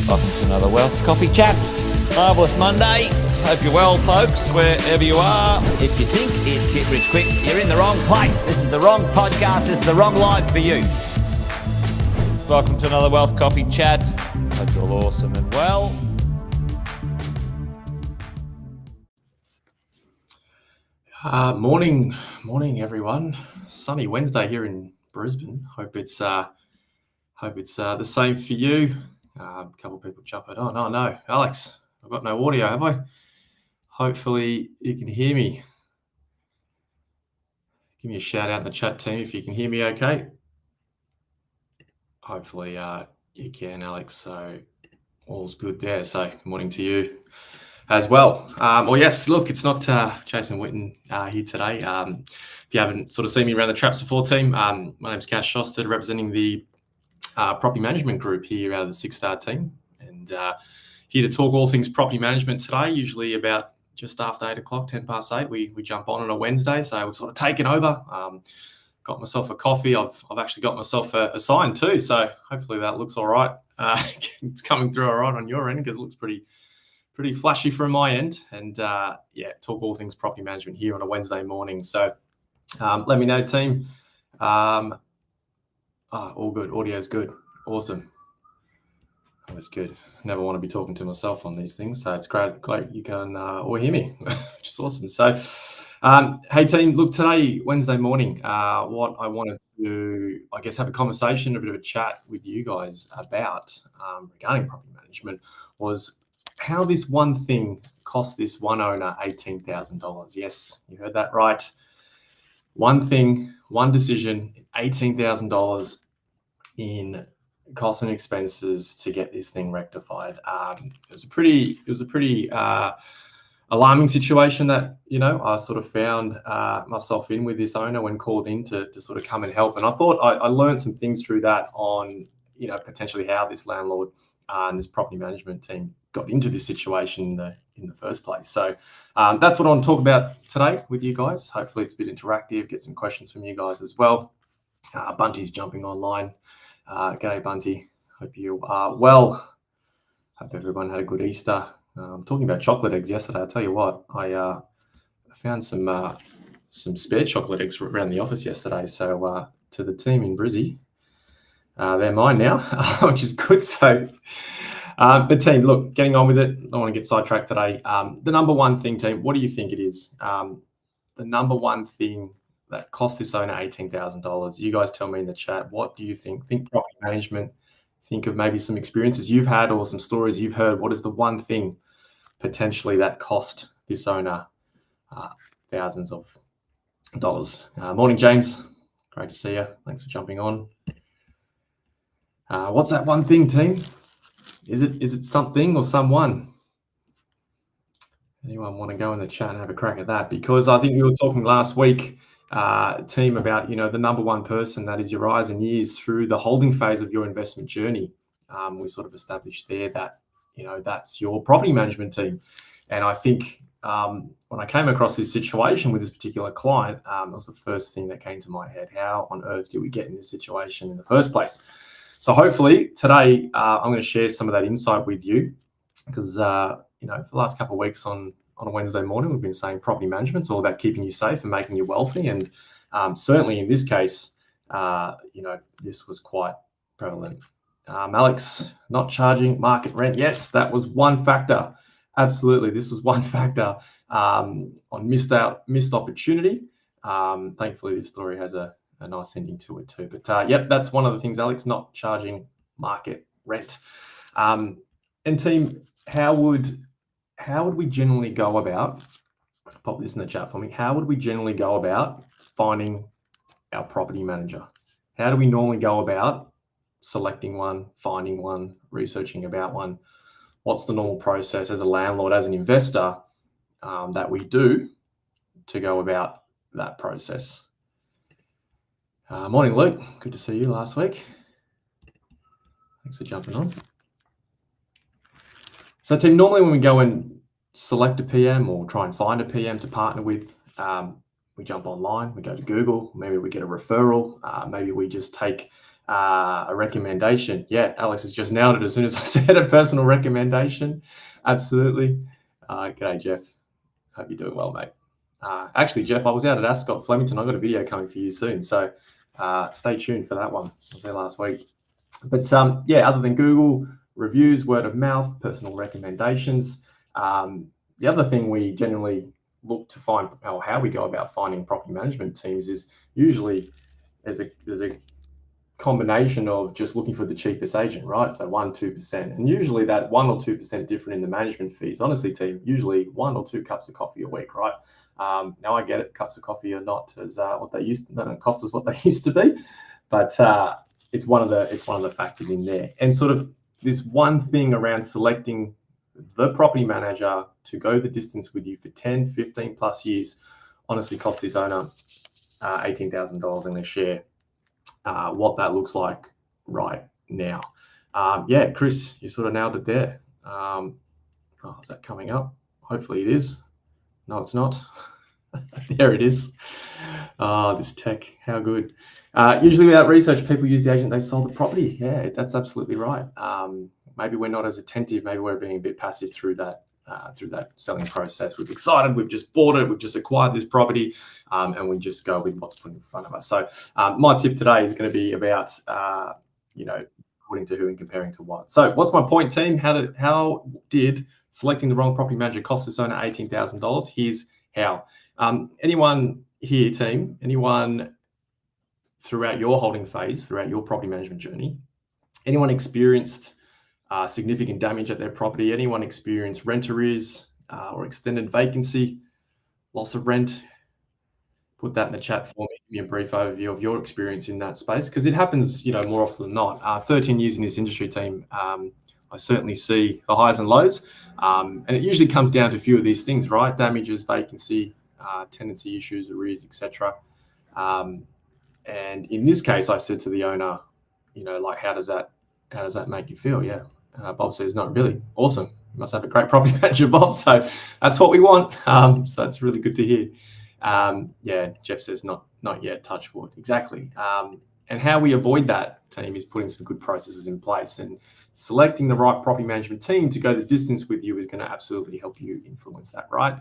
Welcome to another Wealth Coffee Chat. Marvellous Monday. Hope you're well, folks, wherever you are. If you think it's Get Rich Quick, you're in the wrong place. This is the wrong podcast. This is the wrong live for you. Welcome to another Wealth Coffee Chat. Hope you're all awesome and well. Morning, everyone. Sunny Wednesday here in Brisbane. Hope it's the same for you. A couple of people jumping on. Oh no, Alex, I've got no audio, have I? Hopefully you can hear me. Give me a shout out in the chat team if you can hear me okay. Hopefully you can, Alex. So all's good there. So good morning to you as well. Yes, look, it's not Jason Witten here today. If you haven't sort of seen me around the Traps before team, my name's Cass Sjostedt, representing the property management group here out of the 6-star team, and here to talk all things property management today. Usually about just after 8 o'clock, 10 past 8, we jump on a Wednesday. So we've sort of taken over. Got myself a coffee. I've actually got myself a sign too. So hopefully that looks all right. It's coming through all right on your end because it looks pretty flashy from my end. And talk all things property management here on a Wednesday morning. So let me know, team. All good. Audio's good. Awesome. Always good. Never want to be talking to myself on these things. So it's great you can all hear me, which is awesome. So, hey team, look, today, Wednesday morning, what I wanted to, I guess, have a conversation, a bit of a chat with you guys about regarding property management was how this one thing cost this one owner $18,000. Yes, you heard that right. One thing, one decision, $18,000 in costs and expenses to get this thing rectified. It was a pretty alarming situation that I sort of found myself in with this owner when called in to sort of come and help. And I thought I learned some things through that on potentially how this landlord and this property management team got into this situation in the first place. So that's what I want to talk about today with you guys. Hopefully it's a bit interactive, get some questions from you guys as well. Bunty's jumping online G'day, Bunty. Hope you are well. Hope everyone had a good Easter. Talking about chocolate eggs yesterday, I'll tell you what, I found some spare chocolate eggs around the office yesterday. So to the team in Brizzy, they're mine now, which is good. So the team, look, getting on with it. I don't want to get sidetracked today. The number one thing, team, what do you think it is? The number one thing that cost this owner $18,000. You guys tell me in the chat, what do you think? Think property management. Think of maybe some experiences you've had or some stories you've heard. What is the one thing potentially that cost this owner thousands of dollars? Morning, James. Great to see you. Thanks for jumping on. What's that one thing, team? Is it something or someone? Anyone want to go in the chat and have a crack at that? Because I think we were talking last week, team, about, the number one person that is your eyes and ears through the holding phase of your investment journey. We sort of established there that, that's your property management team. And I think when I came across this situation with this particular client, it was the first thing that came to my head. How on earth did we get in this situation in the first place? So hopefully today I'm going to share some of that insight with you, because for the last couple of weeks on a Wednesday morning, we've been saying property management is all about keeping you safe and making you wealthy. And certainly in this case, this was quite prevalent. Alex, not charging market rent. Yes, that was one factor. Absolutely. This was one factor on missed opportunity. Thankfully, this story has a nice ending to it too. But yep, that's one of the things, Alex, not charging market rent. And team, how would we generally go about, pop this in the chat for me, how would we generally go about finding our property manager? How do we normally go about selecting one, finding one, researching about one? What's the normal process as a landlord, as an investor, that we do to go about that process? Morning, Luke. Good to see you last week. Thanks for jumping on. So, team, normally when we go and select a PM or try and find a PM to partner with, we jump online, we go to Google, maybe we get a referral, maybe we just take a recommendation. Yeah, Alex has just nailed it as soon as I said a personal recommendation. Absolutely. G'day, Jeff. Hope you're doing well, mate. Actually, Jeff, I was out at Ascot, Flemington. I've got a video coming for you soon, so stay tuned for that one. I was there last week. But other than Google, reviews, word of mouth, personal recommendations. The other thing we generally look to find, or how we go about finding property management teams, is usually there's a combination of just looking for the cheapest agent, right? So 1-2%, and usually that 1 or 2% different in the management fees. Honestly, team, usually 1 or 2 cups of coffee a week, right? Now I get it, cups of coffee are not as what they used to, don't cost us what they used to be, but it's one of the factors in there. And sort of this one thing around selecting the property manager to go the distance with you for 10, 15 plus years honestly cost this owner $18,000 in their share. What that looks like right now. Chris, you sort of nailed it there. Is that coming up? Hopefully it is. No, it's not. There it is. This tech, how good. Usually without research, people use the agent they sold the property. Yeah, that's absolutely right. Maybe we're not as attentive. Maybe we're being a bit passive through that selling process. We're excited. We've just bought it. We've just acquired this property, and we just go with what's put in front of us. So my tip today is going to be about, according to who and comparing to what. So what's my point, team? How did selecting the wrong property manager cost this owner $18,000? Here's how. Anyone here, team, anyone throughout your holding phase, throughout your property management journey, anyone experienced significant damage at their property? Anyone experienced rent arrears or extended vacancy, loss of rent? Put that in the chat for me. Give me a brief overview of your experience in that space, because it happens, more often than not. 13 years in this industry, team, I certainly see the highs and lows, and it usually comes down to a few of these things, right? Damages, vacancy, tenancy issues, arrears, etc. And in this case, I said to the owner, how does that make you feel? Yeah. Bob says, not really. Awesome. You must have a great property manager, Bob. So that's what we want. So that's really good to hear. Jeff says, not yet, touch wood. Exactly. And how we avoid that, team, is putting some good processes in place, and selecting the right property management team to go the distance with you is going to absolutely help you influence that, right?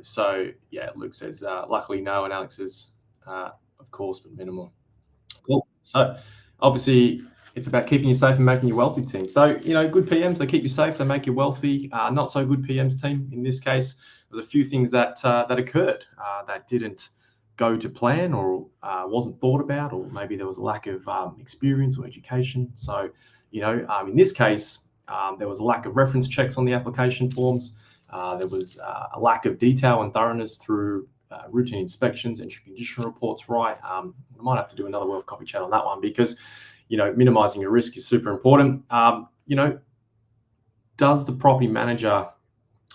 So yeah, Luke says, luckily no, and Alex says, of course, but minimal. Cool. So obviously it's about keeping you safe and making you wealthy, team. So, good PMs, they keep you safe, they make you wealthy. Not so good PMs, team. In this case, there's a few things that occurred that didn't go to plan, or wasn't thought about, or maybe there was a lack of experience or education. So, in this case, there was a lack of reference checks on the application forms. There was a lack of detail and thoroughness through routine inspections, entry condition reports, right? I might have to do another Wealth Copy Chat on that one, because, minimizing your risk is super important. Does the property manager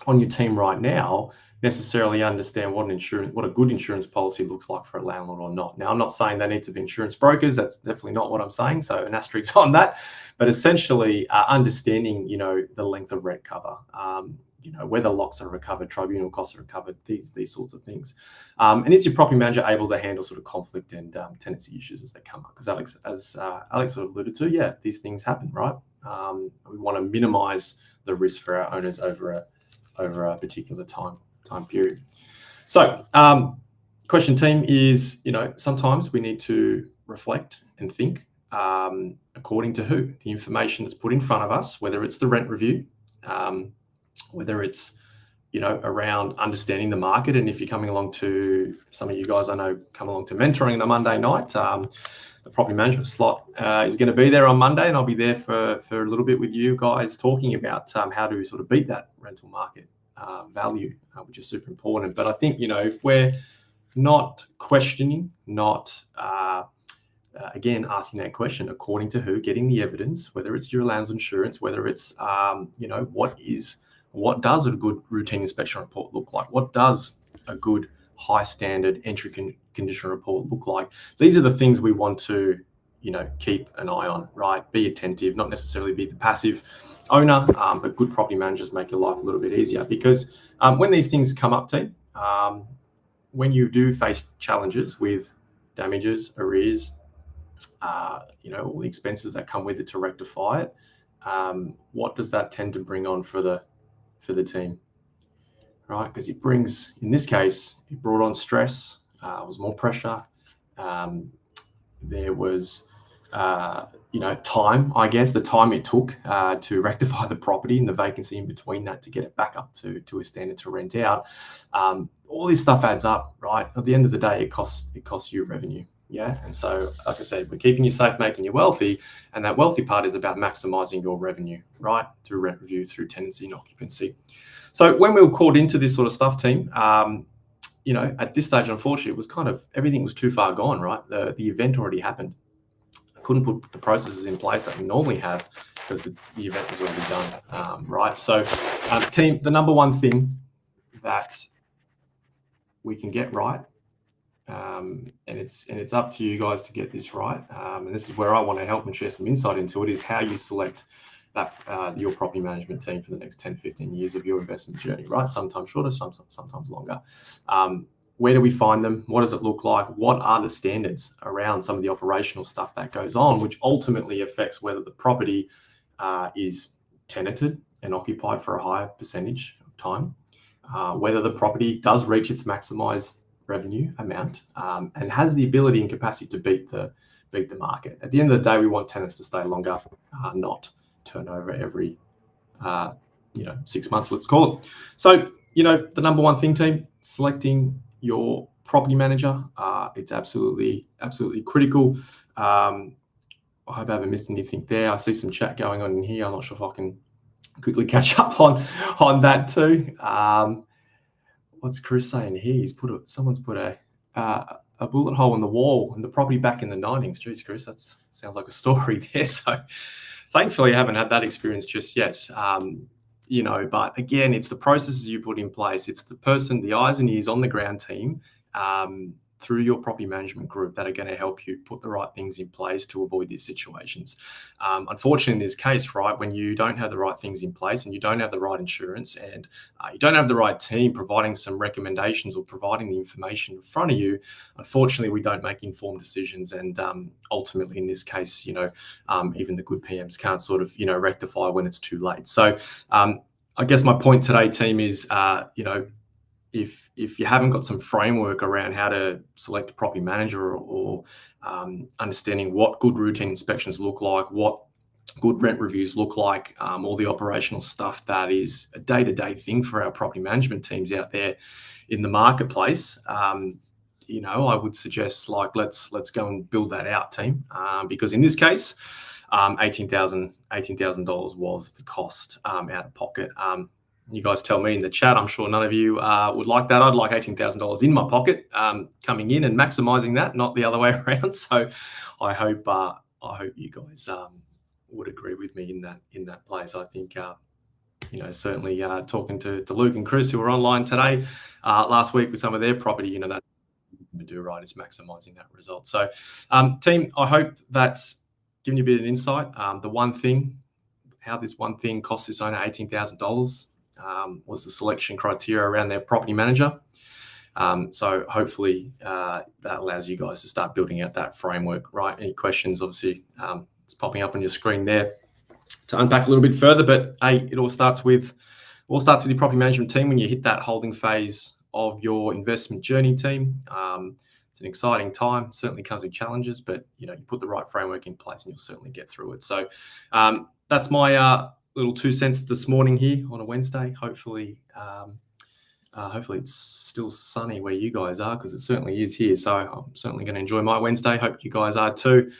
on your team right now necessarily understand what a good insurance policy looks like for a landlord or not? Now, I'm not saying they need to be insurance brokers. That's definitely not what I'm saying. So an asterisk on that. But essentially, understanding, the length of rent cover, whether locks are recovered, tribunal costs are recovered, these sorts of things. And is your property manager able to handle sort of conflict and tenancy issues as they come up? Because Alex sort of alluded to, yeah, these things happen, right? We want to minimize the risk for our owners over a particular time period. So, question, team, is, sometimes we need to reflect and think according to who? The information that's put in front of us, whether it's the rent review, whether it's, around understanding the market. And if you're coming along to, some of you guys I know come along to mentoring on a Monday night, the property management slot is going to be there on Monday, and I'll be there for a little bit with you guys, talking about how to sort of beat that rental market value, which is super important. But I think, if we're not questioning, not again asking that question, according to who, getting the evidence, whether it's your landlord's insurance, whether it's what does a good routine inspection report look like? What does a good high standard entry condition report look like? These are the things we want to, keep an eye on, right? Be attentive, not necessarily be the passive owner, but good property managers make your life a little bit easier. Because when these things come up, team, when you do face challenges with damages, arrears, all the expenses that come with it to rectify it, what does that tend to bring on for the team, right? Because it brings, in this case, it brought on stress, was more pressure. There was, time, I guess, the time it took to rectify the property and the vacancy in between that to get it back up to a standard to rent out. All this stuff adds up, right? At the end of the day, it costs you revenue. Yeah. And so, like I said, we're keeping you safe, making you wealthy. And that wealthy part is about maximizing your revenue, right? Through rent review, through tenancy and occupancy. So when we were called into this sort of stuff, team, at this stage, unfortunately, it was kind of, everything was too far gone, right? The event already happened. I couldn't put the processes in place that we normally have because the event was already done, right? So, team, the number one thing that we can get right, and it's up to you guys to get this right, and this is where I want to help and share some insight into it, is how you select that your property management team for the next 10, 15 years of your investment journey, right? Sometimes shorter, sometimes longer. Where do we find them? What does it look like? What are the standards around some of the operational stuff that goes on, which ultimately affects whether the property is tenanted and occupied for a higher percentage of time, whether the property does reach its maximized revenue amount, and has the ability and capacity to beat the market. At the end of the day, we want tenants to stay longer, not turn over every 6 months, let's call it. So, the number one thing, team, selecting your property manager, it's absolutely critical. I hope I haven't missed anything there. I see some chat going on in here. I'm not sure if I can quickly catch up on that too. What's Chris saying here? Someone's put a bullet hole in the wall and the property back in the 90s. Jeez, Chris, that sounds like a story there. So thankfully I haven't had that experience just yet. But again, it's the processes you put in place. It's the person, the eyes and ears on the ground team, through your property management group that are going to help you put the right things in place to avoid these situations. Unfortunately, in this case, right, when you don't have the right things in place and you don't have the right insurance and you don't have the right team providing some recommendations or providing the information in front of you, unfortunately, we don't make informed decisions. And ultimately, in this case, even the good PMs can't sort of, rectify when it's too late. So I guess my point today, team, is, if you haven't got some framework around how to select a property manager or understanding what good routine inspections look like, what good rent reviews look like, all the operational stuff that is a day-to-day thing for our property management teams out there in the marketplace, I would suggest let's go and build that out, team, because in this case, $18,000 was the cost out of pocket. You guys tell me in the chat. I'm sure none of you would like that. I'd like $18,000 in my pocket, coming in and maximizing that, not the other way around. So I hope you guys would agree with me in that place. I think certainly talking to Luke and Chris, who were online today, last week with some of their property, that we do right is maximizing that result. So team, I hope that's given you a bit of insight. How this one thing cost this owner $18,000 was the selection criteria around their property manager. So hopefully that allows you guys to start building out that framework, right? Any questions, obviously, it's popping up on your screen there to unpack a little bit further. But hey, it all starts with your property management team when you hit that holding phase of your investment journey, team. It's an exciting time, certainly comes with challenges, but you put the right framework in place and you'll certainly get through it. So that's my little 2 cents this morning here on a Wednesday. Hopefully it's still sunny where you guys are, because it certainly is here. So I'm certainly going to enjoy my Wednesday. Hope you guys are too.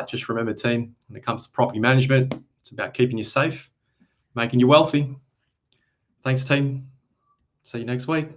Just remember, team, when it comes to property management, it's about keeping you safe, making you wealthy. Thanks, team. See you next week.